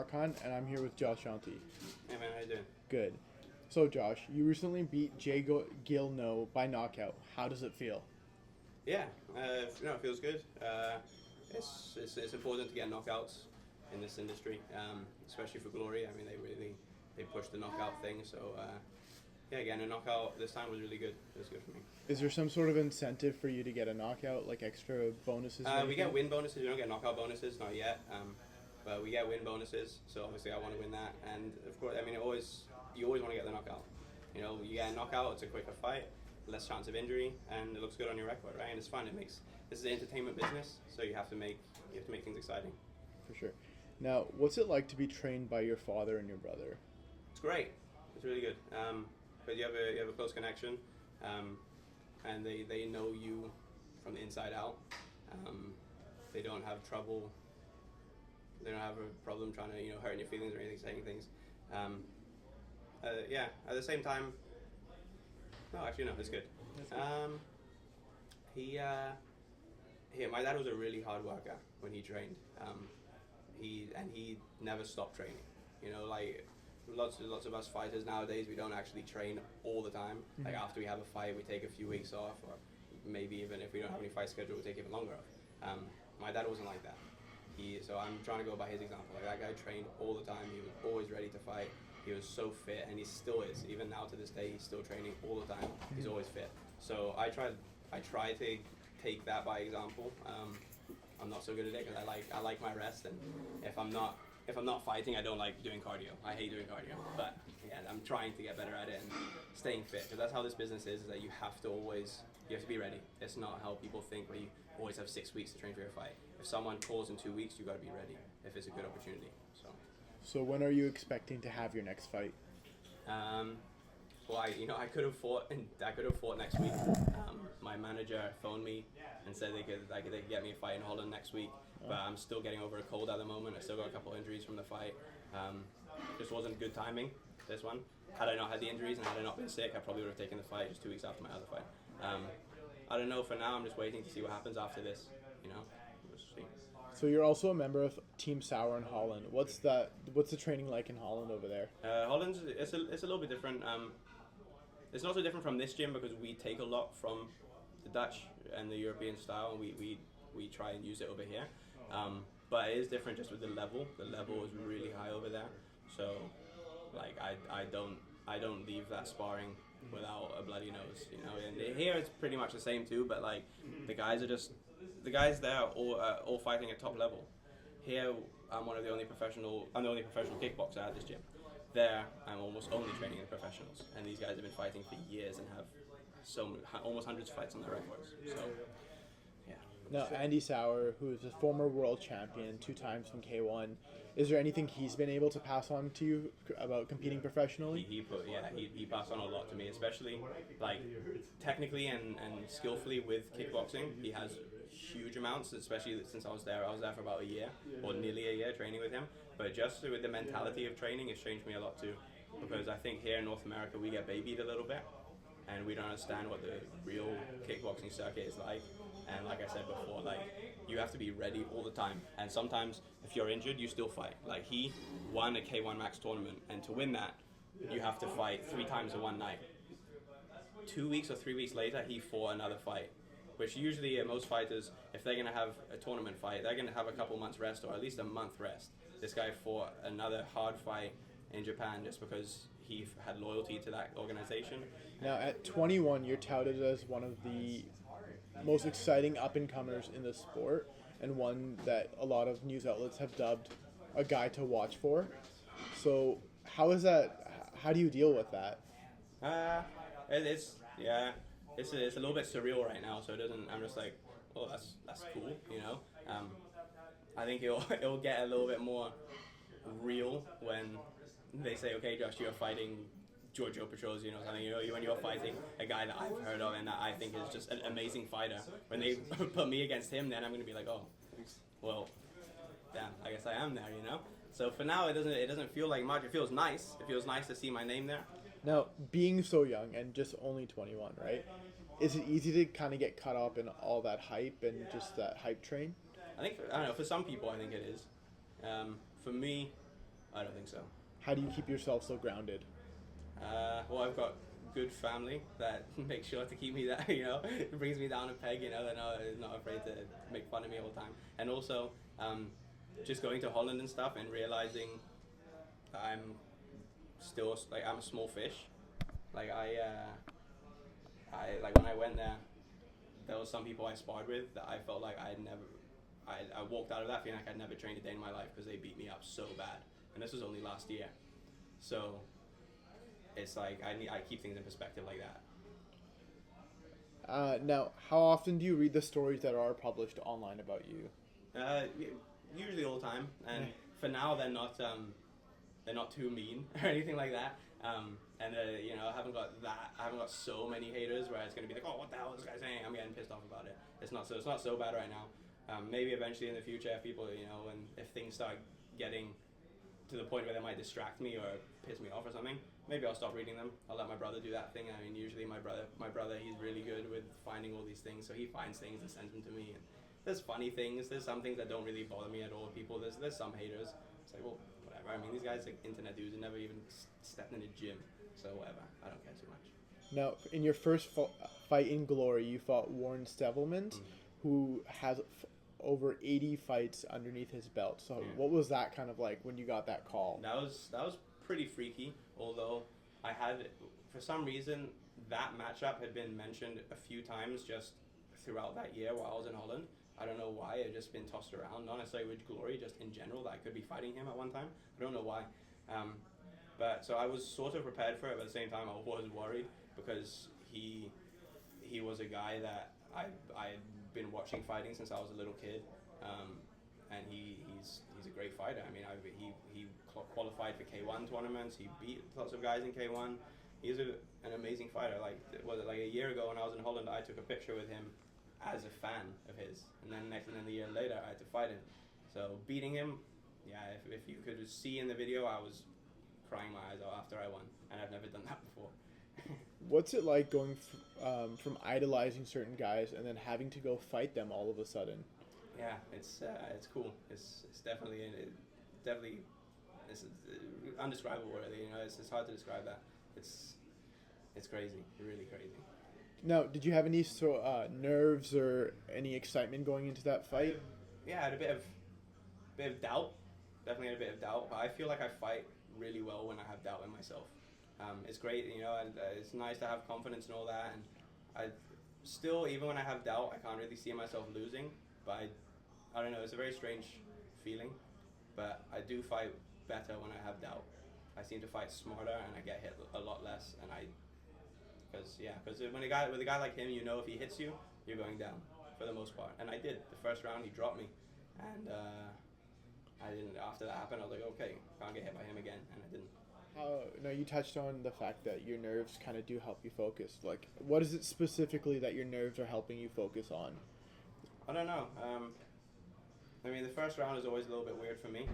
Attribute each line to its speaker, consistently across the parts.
Speaker 1: Ahmar Khan, and I'm here with Josh Jauncey.
Speaker 2: Hey man, how you doing?
Speaker 1: Good. So, Josh, you recently beat Gilno by knockout. How does it feel?
Speaker 2: Yeah, it feels good. It's important to get knockouts in this industry, especially for Glory. I mean, they push the knockout thing. So yeah, getting a knockout this time was really good. It was good for me.
Speaker 1: Is there some sort of incentive for you to get a knockout, like extra bonuses?
Speaker 2: We get win bonuses. We don't get knockout bonuses, not yet. But we get win bonuses. So obviously, I want to win that. And of course, I mean, you always want to get the knockout. You know, you get a knockout, it's a quicker fight, less chance of injury, and it looks good on your record, right? And it's fun. This is an entertainment business, so you have to make things exciting.
Speaker 1: For sure. Now, what's it like to be trained by your father and your brother?
Speaker 2: It's great. It's really good. But you have a close connection, and they know you from the inside out. They don't have trouble. They don't have a problem trying to hurting your feelings or anything, saying things. Yeah. At the same time, no, actually no, it's good. My dad was a really hard worker when he trained. He never stopped training. You know, like lots of us fighters nowadays, we don't actually train all the time. Mm-hmm. Like after we have a fight, we take a few weeks off, or maybe even if we don't have any fight schedule, we take even longer off. My dad wasn't like that. So I'm trying to go by his example. Like that guy trained all the time. He was always ready to fight. He was so fit, and he still is. Even now to this day, he's still training all the time. He's always fit. So I try to take that by example. I'm not so good at it because I like my rest, and if I'm not fighting, I don't like doing cardio. I hate doing cardio. But yeah, I'm trying to get better at it and staying fit, because that's how this business is that you have to be ready. It's not how people think where you always have 6 weeks to train for your fight. If someone calls in 2 weeks, you got to be ready if it's a good opportunity.
Speaker 1: So when are you expecting to have your next fight?
Speaker 2: Well, I could have fought next week. My manager phoned me and said they could get me a fight in Holland next week. But I'm still getting over a cold at the moment. I still got a couple injuries from the fight. Just wasn't good timing, this one. Had I not had the injuries and had I not been sick, I probably would have taken the fight just 2 weeks after my other fight. I don't know. For now, I'm just waiting to see what happens after this. We'll see.
Speaker 1: So you're also a member of Team Sauer in Holland. What's the training like in Holland over there?
Speaker 2: Holland's it's a little bit different. It's not so different from this gym because we take a lot from the Dutch and the European style, and we try and use it over here. But it is different just with the level. The level is really high over there. So like I don't leave that sparring without a bloody nose, And here it's pretty much the same too, but like the guys there are all fighting at top level. Here I'm the only professional kickboxer at this gym. There I'm almost only training the professionals, and these guys have been fighting for years and have almost hundreds of fights on their records. So yeah.
Speaker 1: Now, Andy Sauer, who is a former world champion 2 times from K1, is there anything he's been able to pass on to you about competing professionally?
Speaker 2: He passed on a lot to me, especially like technically and skillfully with kickboxing. He has huge amounts, especially since I was there. I was there for about a year, or nearly a year, training with him. But just with the mentality of training, it's changed me a lot too. Because I think here in North America, we get babied a little bit, and we don't understand what the real kickboxing circuit is like. And like I said before, like you have to be ready all the time. And sometimes if you're injured, you still fight. Like he won a K1 Max tournament, and to win that, you have to fight 3 times in one night. 2 weeks or 3 weeks later, he fought another fight. Which usually most fighters, if they're going to have a tournament fight, they're going to have a couple months rest or at least a month rest. This guy fought another hard fight in Japan just because he had loyalty to that organization.
Speaker 1: Now at 21, you're touted as one of the most exciting up-and-comers in the sport, and one that a lot of news outlets have dubbed a guy to watch for. So how do you deal with that?
Speaker 2: It's a little bit surreal right now, so it doesn't. I'm just like, oh, that's cool, I think it'll get a little bit more real when they say, okay, Josh, you're fighting Giorgio Petrosyan or something. When you're fighting a guy that I've heard of and that I think is just an amazing fighter. When they put me against him, then I'm gonna be like, oh, well, damn, I guess I am there, So for now, it doesn't feel like much. It feels nice. It feels nice to see my name there.
Speaker 1: Now, being so young and just only 21, right? Is it easy to kind of get caught up in all that hype and just that hype train?
Speaker 2: I don't know. For some people, I think it is. For me, I don't think so.
Speaker 1: How do you keep yourself so grounded?
Speaker 2: Well, I've got good family that makes sure to keep me that, it brings me down a peg, they're not afraid to make fun of me all the time. And also, just going to Holland and stuff and realizing that I'm still, like, I'm a small fish. Like, like when I went there was some people I sparred with that I felt like I walked out of that feeling like I'd never trained a day in my life because they beat me up so bad. And this was only last year. So it's like I keep things in perspective like that.
Speaker 1: Now, how often do you read the stories that are published online about you?
Speaker 2: Usually all the time, and for now they're not too mean or anything like that. I haven't got so many haters where it's gonna be like, oh, what the hell is this guy saying? I'm getting pissed off about it. It's not so bad right now. Maybe eventually in the future, if people, if things start getting to the point where they might distract me or piss me off or something, maybe I'll stop reading them. I'll let my brother do that thing. I mean, usually my brother, he's really good with finding all these things, so he finds things and sends them to me. And there's funny things. There's some things that don't really bother me at all. People, there's some haters. It's like, well, whatever. I mean, these guys like internet dudes who never even stepped in a gym, so whatever. I don't care too much.
Speaker 1: Now, in your first fight in Glory, you fought Warren Stevelman, who has over 80 fights underneath his belt. So what was that kind of like when you got that call?
Speaker 2: That was pretty freaky, although I had, for some reason, that matchup had been mentioned a few times just throughout that year while I was in Holland. I don't know why, it had just been tossed around, not necessarily with Glory, just in general, that I could be fighting him at one time. I don't know why. But so I was sort of prepared for it, but at the same time I was worried because he was a guy that I had been watching fighting since I was a little kid, and he's a great fighter. I mean, he qualified for K1 tournaments. He beat lots of guys in K1. He's an amazing fighter. Like, was it like a year ago when I was in Holland, I took a picture with him as a fan of his, and then a year later I had to fight him. So beating him, yeah, if you could see in the video, I was crying my eyes out after I won, and I've never done that before.
Speaker 1: What's it like going from idolizing certain guys and then having to go fight them all of a sudden?
Speaker 2: Yeah, it's cool. It's definitely it's undescribable, really. It's hard to describe that. It's crazy, really crazy.
Speaker 1: Now, did you have any nerves or any excitement going into that fight?
Speaker 2: Yeah, I had a bit of doubt. Definitely had a bit of doubt. But I feel like I fight really well when I have doubt in myself. It's great, and it's nice to have confidence and all that. And I still, even when I have doubt, I can't really see myself losing. But I don't know. It's a very strange feeling. But I do fight better when I have doubt. I seem to fight smarter, and I get hit a lot less. And because with a guy like him, if he hits you, you're going down for the most part. And I did. The first round, he dropped me, and I didn't. After that happened, I was like, okay, can't get hit by him again, and I didn't.
Speaker 1: Now you touched on the fact that your nerves kind of do help you focus. Like, what is it specifically that your nerves are helping you focus on?
Speaker 2: I don't know. I mean, the first round is always a little bit weird for me,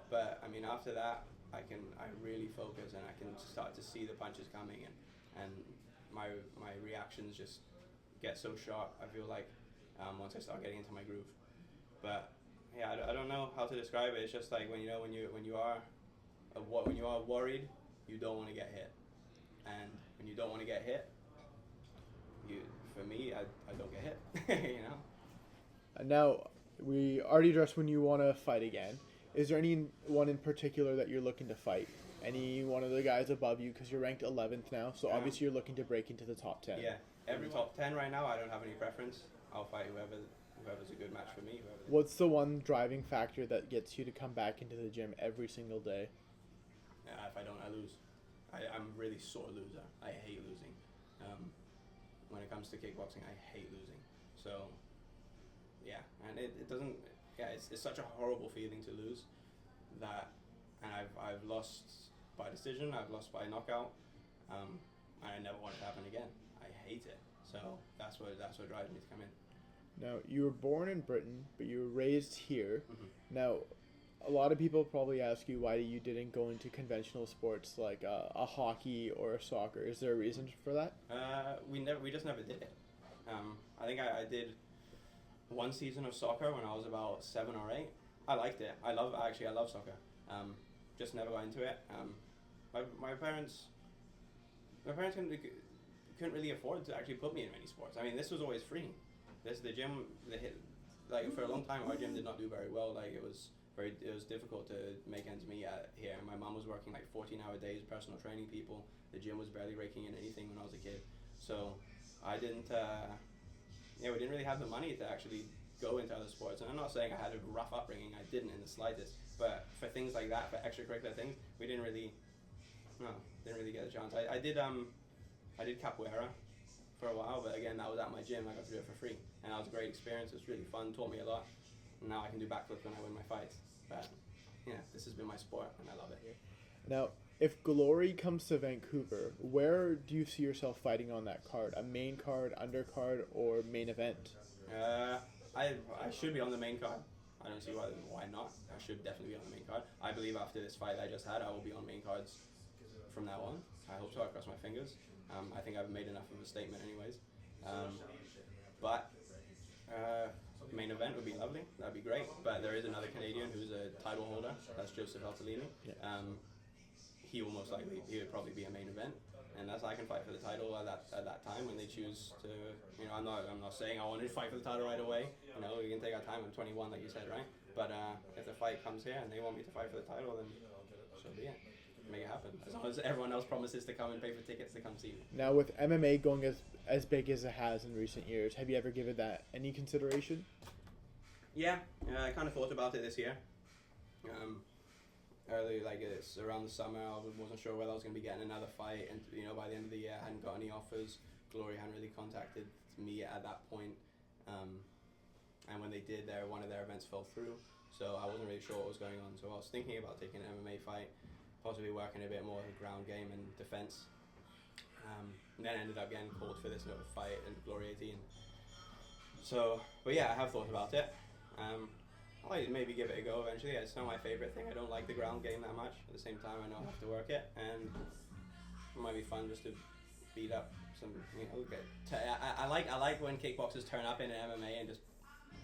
Speaker 2: but I mean, after that, I really focus and I can start to see the punches coming, and my reactions just get so sharp. I feel like once I start getting into my groove. But yeah, I don't know how to describe it. It's just like when you are worried, you don't want to get hit, and when you don't want to get hit, for me, I don't get hit.
Speaker 1: And now, we already addressed when you want to fight again. Is there anyone in particular that you're looking to fight? Any one of the guys above you? Because you're ranked 11th now, so obviously you're looking to break into the top 10.
Speaker 2: Yeah, every top 10 right now, I don't have any preference. I'll fight whoever's a good match for me.
Speaker 1: What's the one driving factor that gets you to come back into the gym every single day?
Speaker 2: If I don't, I lose. I'm a really sore loser. I hate losing. When it comes to kickboxing, I hate losing. So, yeah, and it doesn't. Yeah, it's such a horrible feeling to lose. And I've lost by decision. I've lost by knockout. And I never want it to happen again. I hate it. So that's what drives me to come in.
Speaker 1: Now, you were born in Britain, but you were raised here.
Speaker 2: Mm-hmm.
Speaker 1: Now, a lot of people probably ask you why you didn't go into conventional sports like a hockey or a soccer. Is there a reason for that?
Speaker 2: We just never did it. I think I did one season of soccer when I was about 7 or 8, I liked it. I love soccer. Just never got into it. My parents couldn't really afford to actually put me in many sports. I mean, this was always free. The gym, like for a long time, our gym did not do very well. Like it was difficult to make ends meet here. My mom was working like 14-hour days, personal training people. The gym was barely raking in anything when I was a kid. So I didn't. We didn't really have the money to actually go into other sports. And I'm not saying I had a rough upbringing. I didn't in the slightest. But for things like that, for extracurricular things, we didn't really get a chance. I did capoeira for a while, but again, that was at my gym. I got to do it for free, and that was a great experience. It was really fun, taught me a lot. And now I can do backflips when I win my fights. But yeah, this has been my sport, and I love it.
Speaker 1: Now, if Glory comes to Vancouver, where do you see yourself fighting on that card? A main card, undercard, or main event?
Speaker 2: I should be on the main card. I don't see why not. I should definitely be on the main card. I believe after this fight I just had, I will be on main cards from now on. I hope so. I cross my fingers. I think I've made enough of a statement anyways. But main event would be lovely. That'd be great. But there is another Canadian who's a title holder. That's Joseph Altolini.
Speaker 1: Yeah.
Speaker 2: He would probably be a main event. And that's I can fight for the title at that time when they choose to. I'm not saying I want to fight for the title right away. We can take our time. I'm 21, like you said, right? But if the fight comes here and they want me to fight for the title, then so be it. Make it happen. As long as everyone else promises to come and pay for tickets to come see me.
Speaker 1: Now, with MMA going as big as it has in recent years, have you ever given that any consideration?
Speaker 2: Yeah, I kind of thought about it this year. Early, like it's around the summer, I wasn't sure whether I was going to be getting another fight, and by the end of the year, I hadn't got any offers. Glory hadn't really contacted me at that point, and when they did, one of their events fell through, so I wasn't really sure what was going on. So I was thinking about taking an MMA fight, possibly working a bit more of the ground game and defense. And then ended up getting called for this fight in Glory 18. So, but yeah, I have thought about it. I'll maybe give it a go eventually. It's not my favorite thing. I don't like the ground game that much. At the same time, I know I have to work it, and it might be fun just to beat up some. I like when kickboxers turn up in MMA and just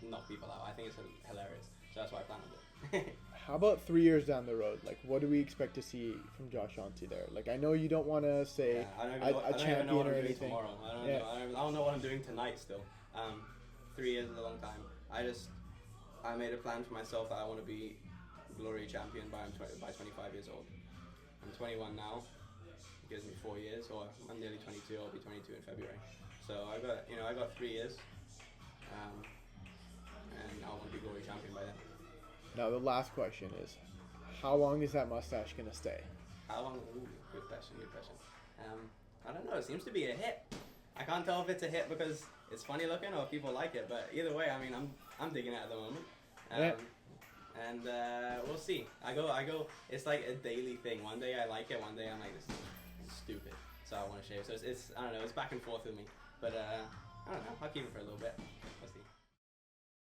Speaker 2: knock people out. I think it's hilarious. So that's why I plan on doing it.
Speaker 1: How about 3 years down the road? Like, what do we expect to see from Josh Jauncey there? Like, I know you don't want to say a champion or anything.
Speaker 2: Tomorrow. I don't know what I'm doing tonight still. 3 years is a long time. I made a plan for myself that I want to be Glory champion by 25 years old. I'm 21 now. It gives me 4 years, or I'm nearly 22. I'll be 22 in February. So I got 3 years, and I want to be Glory champion by then.
Speaker 1: Now the last question is, how long is that mustache gonna stay?
Speaker 2: How long? Ooh, good question. I don't know. It seems to be a hit. I can't tell if it's a hit because it's funny looking or if people like it. But either way, I mean, I'm digging it at the moment. And we'll see. I go. It's like a daily thing. One day I like it. One day I'm like, this is stupid. So I want to shave. So it's I don't know. It's back and forth with me. But I don't know. I'll keep it for a little bit. We'll see.